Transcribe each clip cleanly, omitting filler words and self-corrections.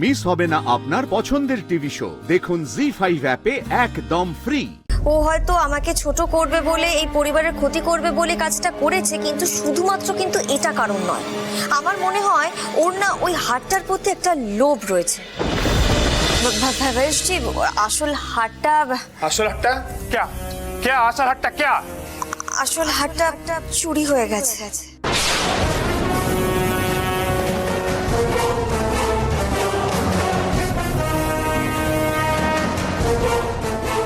Miss হবে না আপনার পছন্দের টিভি শো। দেখুন জি5 অ্যাপে একদম ফ্রি। ও হয়তো আমাকে ছোট করবে বলে, এই পরিবারের ক্ষতি করবে বলে কাজটা করেছে, কিন্তু শুধুমাত্র কিন্তু এটা কারণ নয়। আমার মনে হয় ওর না ওই হারটার প্রতি একটা লোভ রয়েছে। ভাবেশজি, আসল হারটা আসল হারটা চুরি হয়ে গেছে।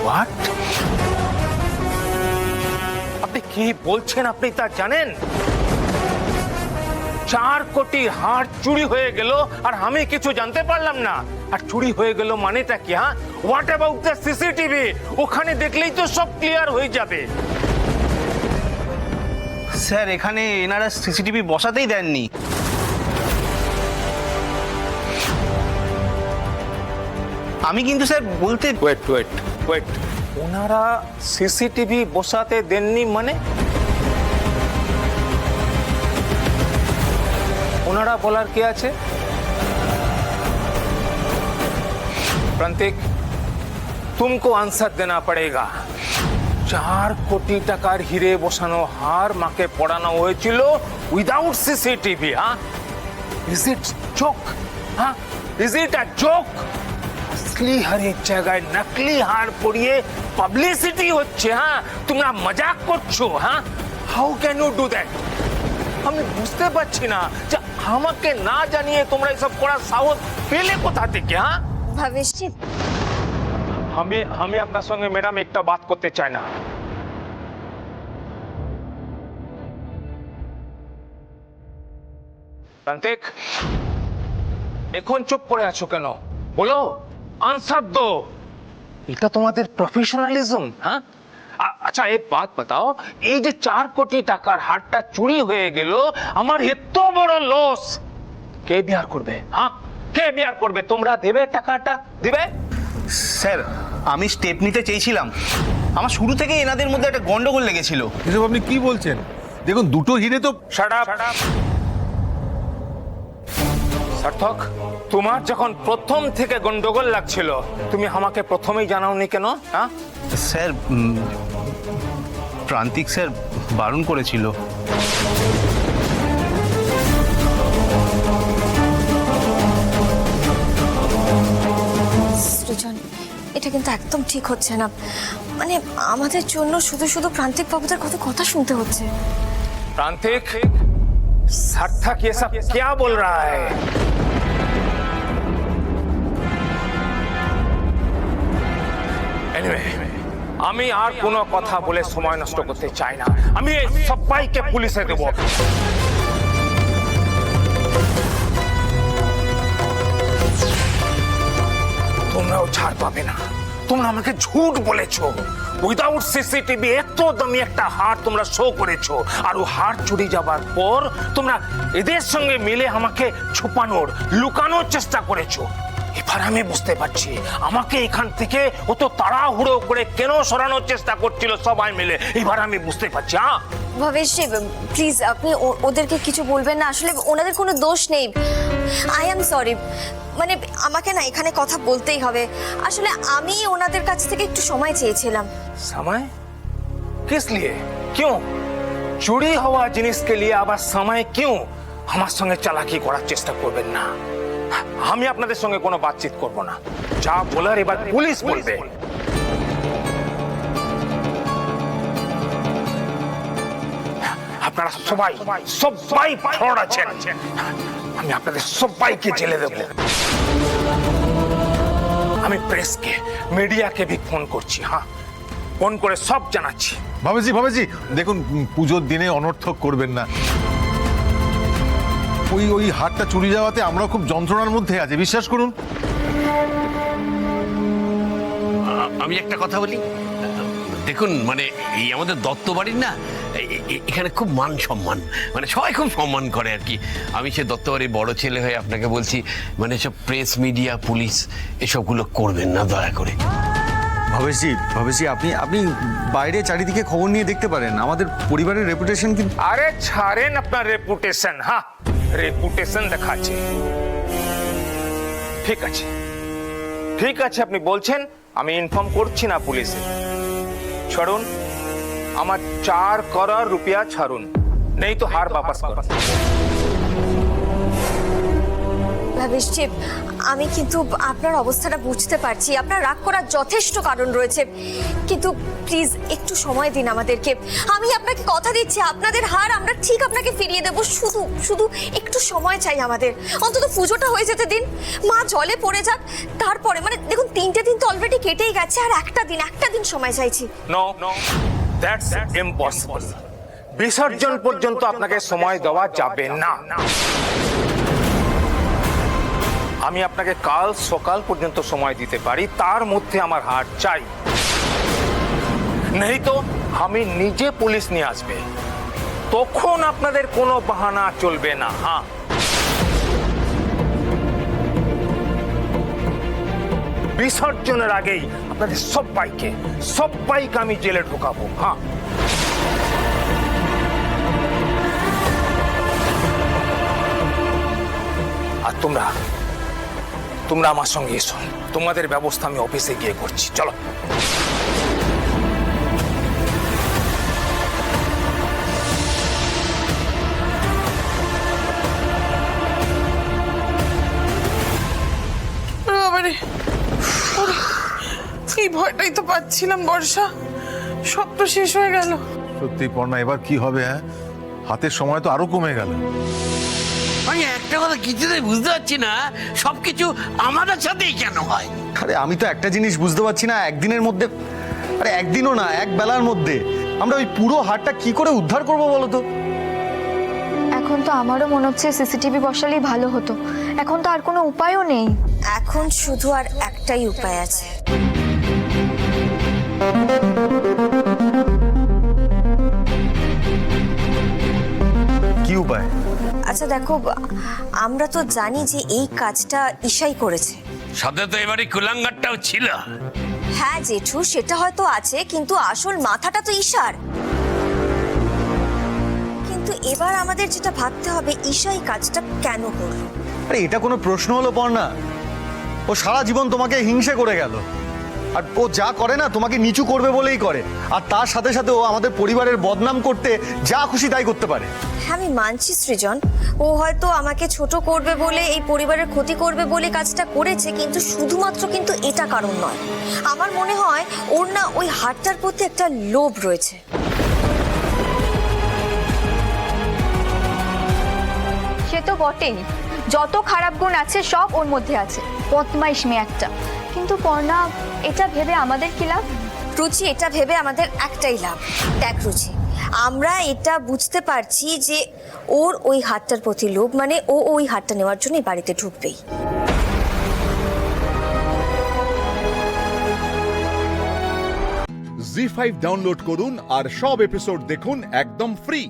হোয়াট? আপনি কি বলছেন? আপনি তা জানেন? 4 কোটি হার চুরি হয়ে গেল আর আমি কিছু জানতে পারলাম না। আর চুরি হয়ে গেল মানেটা কি? হ্যাঁ, হোয়াট অ্যাবাউট দ্য সিসিটিভি? ওখানে দেখলেই তো সব ক্লিয়ার হয়ে যাবে। স্যার, এখানে এনারা সিসিটিভি বসাতেই দেননি। আমি কিন্তু স্যার বলতে ওয়েট, ওনারা সিসিটিভি বসাতে দেননি মানে? ওনারা বলার কি আছে? প্রান্তিক, तुमको आंसर देना पड़ेगा। 4 কোটি টাকার হিরে বসানো হার মাকে পড়ানো হয়েছিল উইদাউট সিসিটিভি। হ্যাঁ, ইজ ইট জোক? হ্যাঁ, ইজ ইট আ জোক? असली हर एक जगह नकली हार পরিয়ে পাবলিসিটি হচ্ছে। হ্যাঁ, তোমরা মজাক করছো। হ্যাঁ, how can you do that? আমি বুঝতে পারছি না যে আমাকে না জানিয়ে তোমরা এসব করার সাহস পেলে কোথা থেকে? হ্যাঁ, ভাবেশজি, আমি আপনার সঙ্গে ম্যাডাম একটা বাত করতে চাই না। প্রান্তিক, এখন চুপ করে আছো কেন? বলো, आंसर दो। এটা তোমাদের প্রফেশনালিজম? হ্যাঁ, আচ্ছা এক বাত बताओ, এই যে 4 কোটি টাকার হারটা চুরি হয়ে গেল, আমার এত বড় লস কে বিয়ার করবে? হ্যাঁ, কে বিয়ার করবে? তোমরা দেবে টাকাটা? দিবে? স্যার, আমি স্টেপ নিতে চেয়েছিলাম। আমার শুরু থেকে এনাদের মধ্যে একটা গন্ডগোল লেগেছিল। এসব আপনি কি বলছেন? দেখুন, দুটো হিরে তো। Shut up. সার্থক, তোমার যখন প্রথম থেকে গন্ডগোল লাগছিল, তুমি আমাকে প্রথমেই জানাওনি কেন? হ্যাঁ স্যার, প্রান্তিক স্যার বারণ করেছিল। সৃজন, এটা কিন্তু একদম ঠিক হচ্ছে না। মানে আমাদের জন্য শুধু শুধু প্রান্তিক বাবুদের কত কথা শুনতে হচ্ছে। प्रांतिक, सार्थक ये सब क्या बोल रहा है? Anyway, আমি আর কোনো কথা বলে সময় নষ্ট করতে চাই না। আমি এই সবাইকে পুলিশে দেব। তোমরাও ছাড় পাবে না। তোমরা আমাকে ঝুট বলেছো। উইদাউট সিসিটিভি এত দামি একটা হার তোমরা শো করেছো, আর ও হার চুরি যাবার পর তোমরা এদের সঙ্গে মিলে আমাকে ছুপানোর, লুকানোর চেষ্টা করেছো। এবার আমি বুঝতে পারছি আমাকে এখান থেকে অত তাড়াহুড়ো করে কেন সরানোর চেষ্টা করছিল সবাই মিলে। এবার আমি বুঝতে পারছি। হ্যাঁ ভাবেশজি, প্লিজ আপনি ওদেরকে কিছু বলবেন না। আসলে ওনাদের কোনো দোষ নেই। I am sorry. মানে আমাকে না এখানে কথা বলতেই হবে। আসলে আমি ওনাদের কাছ থেকে একটু সময় চেয়েছিলাম। समय? किस लिए? क्यों? চুরি হওয়া জিনিসকে নিয়ে আবার সময় क्यों? আমার সঙ্গে চালাকি করার চেষ্টা করবেন না। আমি আপনাদের সঙ্গে কোনো বাতচিত করব না। যা বলার এবার পুলিশ বলবে। আপনারা সবাই ফ্রড আছেন। আমি আপনাদের সবাইকে জেলে দেব। আমি প্রেসকে, মিডিয়াকে भी ফোন করছি। হ্যাঁ, ফোন করে সব জানাচ্ছি। ভাবেজি, দেখুন, পুজোর দিনে অনর্থক করবেন না। ওই হারটা চুরি যাওয়াতে আমরা খুব যন্ত্রণার মধ্যে আছি, বিশ্বাস করুন। আমি একটা কথা বলি, দেখুন, মানে এই আমাদের দত্ত বাড়ির না, এখানে খুব মান সম্মান, মানে সবাই খুব সম্মান করে আর কি। আমি সে দত্ত বাড়ির বড় ছেলে হয়ে আপনাকে বলছি, মানে সব প্রেস, মিডিয়া, পুলিশ এসবগুলো করবেন না দয়া করে। ভবেশজি, আপনি বাইরে চারিদিকে খবর নিয়ে দেখতে পারেন। আমাদের পরিবারের রেপুটেশন কিন্তু। আরে ছাড়েন আপনার রেপুটেশন। হ্যাঁ, রেপুটেশন দেখাচ্ছে। ঠিক আছে, ঠিক আছে, আপনি বলছেন, আমি ইনফর্ম করছি না পুলিশে। ছাড়ুন, আমার 4 करोड़ रुपया ছাড়ুন, নেই তো হার বাপাস করুন। ভাবিসজি, আমি কিন্তু আপনার অবস্থাটা বুঝতে পারছি, আপনার রাগ করার যথেষ্ট কারণ রয়েছে, কিন্তু প্লিজ একটু সময় দিন আমাদেরকে। আমি আপনাকে কথা দিচ্ছি, আপনাদের হার আমরা ঠিক আপনাকে ফিরিয়ে দেব, শুধু শুধু একটু সময় চাই আমাদের। অন্তত পুজোটা হয়ে যেতে দিন, মা জলে পড়ে যাক, তারপরে মানে দেখুন 3টে দিন তো অলরেডি কেটেই গেছে, আর একটা দিন সময় চাইছি। No, that's impossible. বিসর্জন পর্যন্ত আপনাকে সময় দেওয়া যাবে না। আমি আপনাকে কাল সকাল পর্যন্ত সময় দিতে পারি, তার মধ্যে আমার হার চাই, নেই তো আমি নিজে পুলিশ নিয়ে আসবে, তখন আপনাদের কোনো বাহানা চলবে না। হ্যাঁ, বিসর্জনের আগেই আপনাদের সবাইকে আমি জেলে ঢোকাবো। হ্যাঁ, আর তোমরা আমার সঙ্গে এসো, তোমাদের ব্যবস্থা আমি অফিসে গিয়ে করছি। চলো। বাবারে, এই ভয়টাই তো পাচ্ছিলাম বর্ষা, সব তো শেষ হয়ে গেল। সত্যি পর্ণা, এবার কি হবে? হ্যাঁ, হাতের সময় তো আরো কমে গেল। আমি একটা কথা কিছুতেই বুঝতে পারছি না, সবকিছু আমাদের সাথেই কেন হয়? আরে আমি তো একটা জিনিস বুঝতে পারছি না, একদিনের মধ্যে, আরে একদিনও না, এক বেলার মধ্যে আমরা ওই পুরো হাটটা কি করে উদ্ধার করবো বলো তো? এখন তো আমারও মনে হচ্ছে সিসিটিভি বসালেই ভালো হতো, এখন তো আর কোনো উপায়ও নেই। এখন শুধু আর একটাই উপায় আছে। কি উপায়? আচ্ছা দেখো, আমরা তো জানি যে এই কাজটা ঈশাই করেছে। সাথে তো এবারে কুলাঙ্গারটাও ছিল। হ্যাঁ জেঠু, সেটা হয়তো আছে, কিন্তু আসল মাথাটা তো ঈশার। কিন্তু এবার আমাদের যেটা ভাবতে হবে, ঈশা এই কাজটা কেন করলো? আরে এটা কোনো প্রশ্ন হলো পর্ণা? ও সারা জীবন তোমাকে হিংসে করে গেল, আর ও যা করে না তোমাকে নিচু করবে বলেই করে, আর তার সাথে সাথে ও আমাদের পরিবারের বদনাম করতে যা খুশি তাই করতে পারে। হ্যাঁ আমি মানছি সৃজন, ও হয়তো আমাকে ছোট করবে বলে, এই পরিবারের ক্ষতি করবে বলে কাজটা করেছে, কিন্তু শুধুমাত্র কিন্তু এটা কারণ নয়। আমার মনে হয় ওর না ওই হাটটার প্রতি একটা লোভ রয়েছে। সে তো বটেই, যত খারাপ গুণ আছে সব ওর মধ্যে আছে, বদমাইশ মেয়ে একটা। কিন্তু পর্ণা, এটা ভেবে আমাদের কি লাভ? রুচি, এটা ভেবে আমাদের একটাই লাভ। দেখ রুচি, আমরা এটা বুঝতে পারছি যে ওর ওই হাটটার প্রতি লোভ, মানে ও ওই হাটটা নেওয়ার জন্য বাড়িতে ঢুকবেই। জি5 ডাউনলোড করুন আর সব এপিসোড দেখুন একদম ফ্রি।